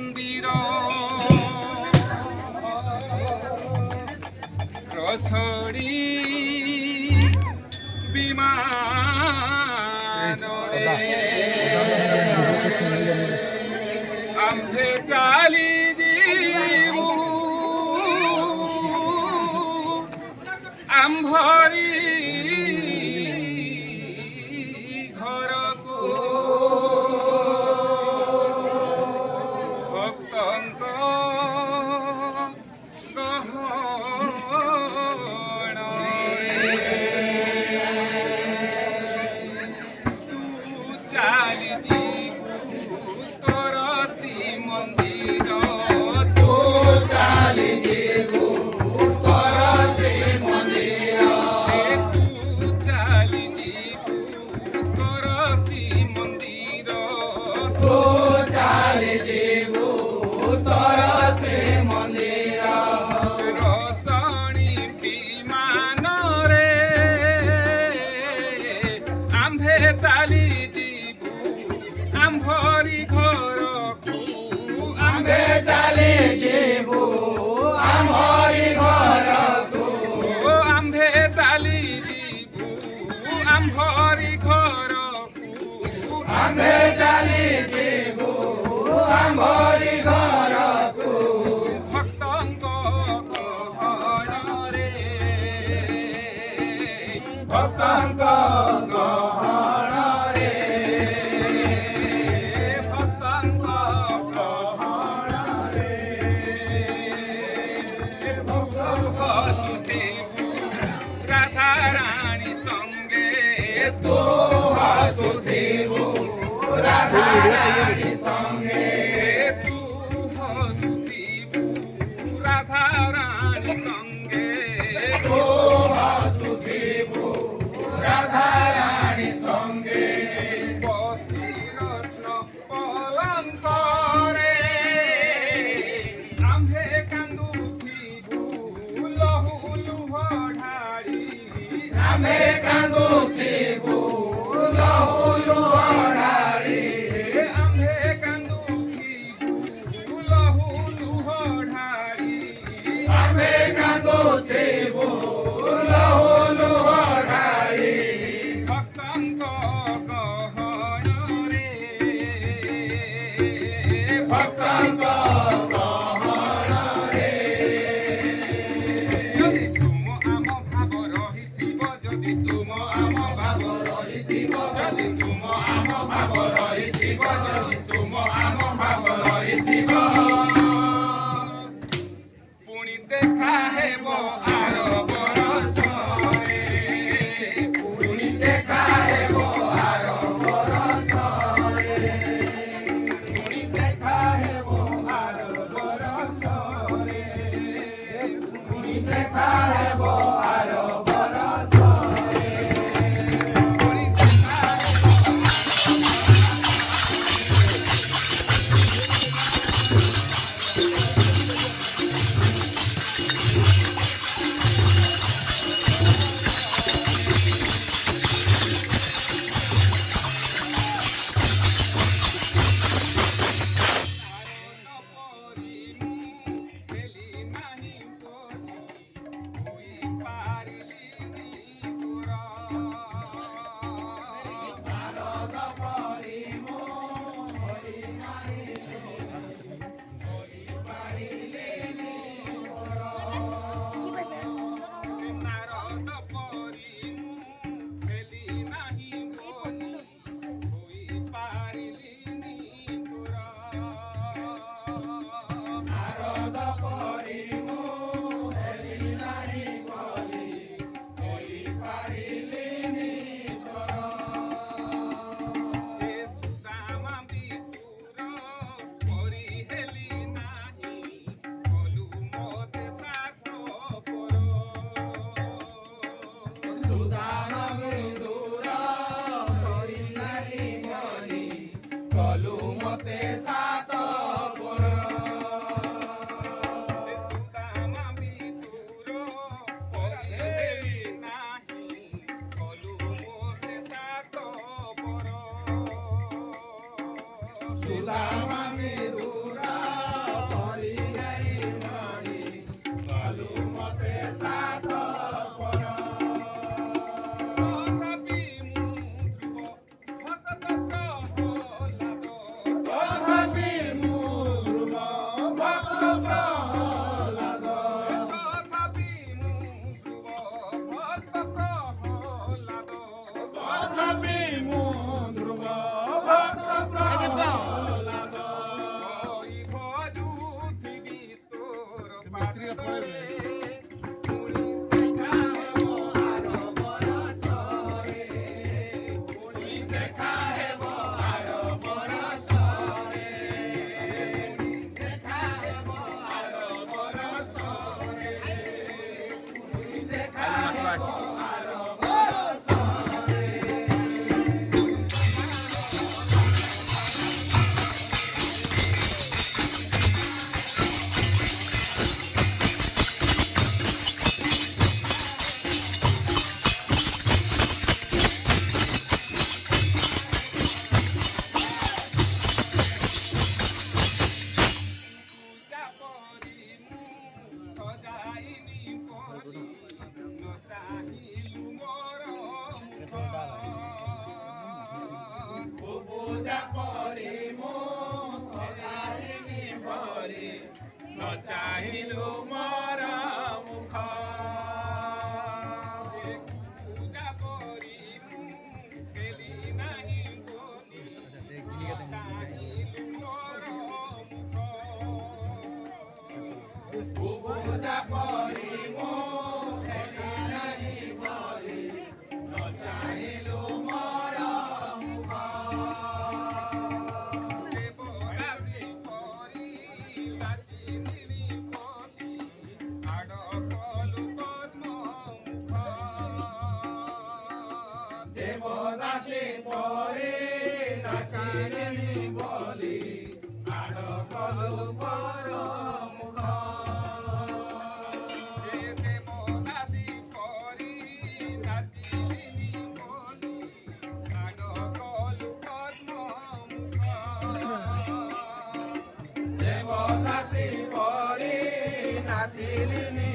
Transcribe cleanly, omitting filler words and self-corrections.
ମନ୍ଦିର ରସଡ଼ି ବିମାନରେ ଆମ୍ଭେ ଚାଲିଯିବୁ ଆମ୍ଭରି ଘରକୁ ଭକ୍ତଙ୍କ ଗହଣରେ ତୁ ଚାଲିଯିବୁ ତୋର ଶ୍ରୀମନ୍ଦିର ତୁ ଚାଲିଯିବୁ ତୋର ଶ୍ରୀମନ୍ଦିର ତୁ ଚାଲିଯିବୁ ତୋର ଶ୍ରୀମନ୍ଦିର ତୁ ଚାଲିଯିବୁ ତୋର ଶ୍ରୀମନ୍ଦିର ରସଣି ବିମାନରେ ଆମ୍ଭେ ଚାଲିଯିବୁ ଆମ୍ଭରି ଘରକୁ ଆମ୍ଭେ ଚାଲିଯିବୁ ଆମ୍ଭରି ଘରକୁ ଆମ୍ଭେ ଚାଲିଯିବୁ ଆମ୍ଭରି ଘରକୁ ଆମ୍ଭେ ଚାଲିଯିବୁ ଆମ୍ଭରି ଘରକୁ ଭକ୍ତଙ୍କ ଗହଣରେ ଭକ୍ତଙ୍କ ଗହଣରେ ଭକ୍ତଙ୍କ ଗହଣରେ ହସୁଥିବୁ ରାଧାରାଣୀ ସଙ୍ଗେ ତୁ ହସୁଥିବୁ ରାଧାରାଣୀ ସଙ୍ଗେ ତୁ ହସୁଥିବୁ ରାଧାରାଣୀ ସଙ୍ଗେ ତୁ ହସୁଥିବୁ ରାଧାରାଣୀ ସଙ୍ଗେ ବସିରତ୍ନ ପଲଙ୍କରେ ଆମ୍ଭେ କାନ୍ଦୁଥିବୁ ଲହୁ ଲୁହ ଢାଳି ଆମ୍ଭେ କାନ୍ଦୁଥିବୁ ଲହୁ ଲୁହ ଢାଳି ଆମ୍ଭେ କାନ୍ଦୁଥିବୁ ଲହୁ ଲୁହ ଢାଳି ଆମ୍ଭେ କାନ୍ଦୁଥିବୁ ଲହୁ ଲୁହ ଢାଳି ଭକ୍ତଙ୍କ ଗହଣରେ ଭକ୍ତଙ୍କ ଗହଣରେ ଯଦି ତୁମ ଆମ ଭାବ ରହିଥିବ ଯଦି ତୁମ ଆମ ଭାବ ରହିଥିବ ଯଦି ତୁମ ଆମ ଭାବ ରହିଥିବ ଯଦି ତୁମ ଆମ ଭାବ ରହିଥିବ ପୁଣି ଦେଖା ହେବ ଆର ବରଷରେ ପୁଣି ଦେଖା ହେବ ଆର ବରଷରେ ପୁଣି ଦେଖା ହେବ ଆର ବରଷରେ ପୁଣି ଦେଖା ହେବ ଆର ବରଷରେ ପୁଣି ଦେଖା Sudama Midura ପୂଜା କରି ମୁଁ ସଜାଇନି ପରି ନ ଚାହିଁଲୁ ମୋର ମୁଖ ପୂଜା କରି ମୁଁ ଦେଲି ନାହିଁ ବୋଲି ଚାହିଁଲୁ ମୋର ମୁଖ ପୂଜା କରି ମୁଁ ଦେଲି ନାହିଁ ବୋଲି ନ ଚାହିଁଲୁ ମୋର ମୁଖ ଦେବଦାସୀ ପରି ଲାଚିଲିଣି ପରି ଆଡ଼ କଲୁ ପଦ୍ମ ମୁଖ ଦେବଦାସୀ ପରି ଲାଚିଲିଣି ବୋଲି ଆଡ଼ କଲୁ ପର ମୁଖ ଦେବଦାସୀ ପରି ଲାଚିଲିଣି ବୋଲି ଆଡ଼ କଲୁ ପଦ୍ମ ମୁଖ ଦେବଦାସୀ ପରି ନାଚିଲିନି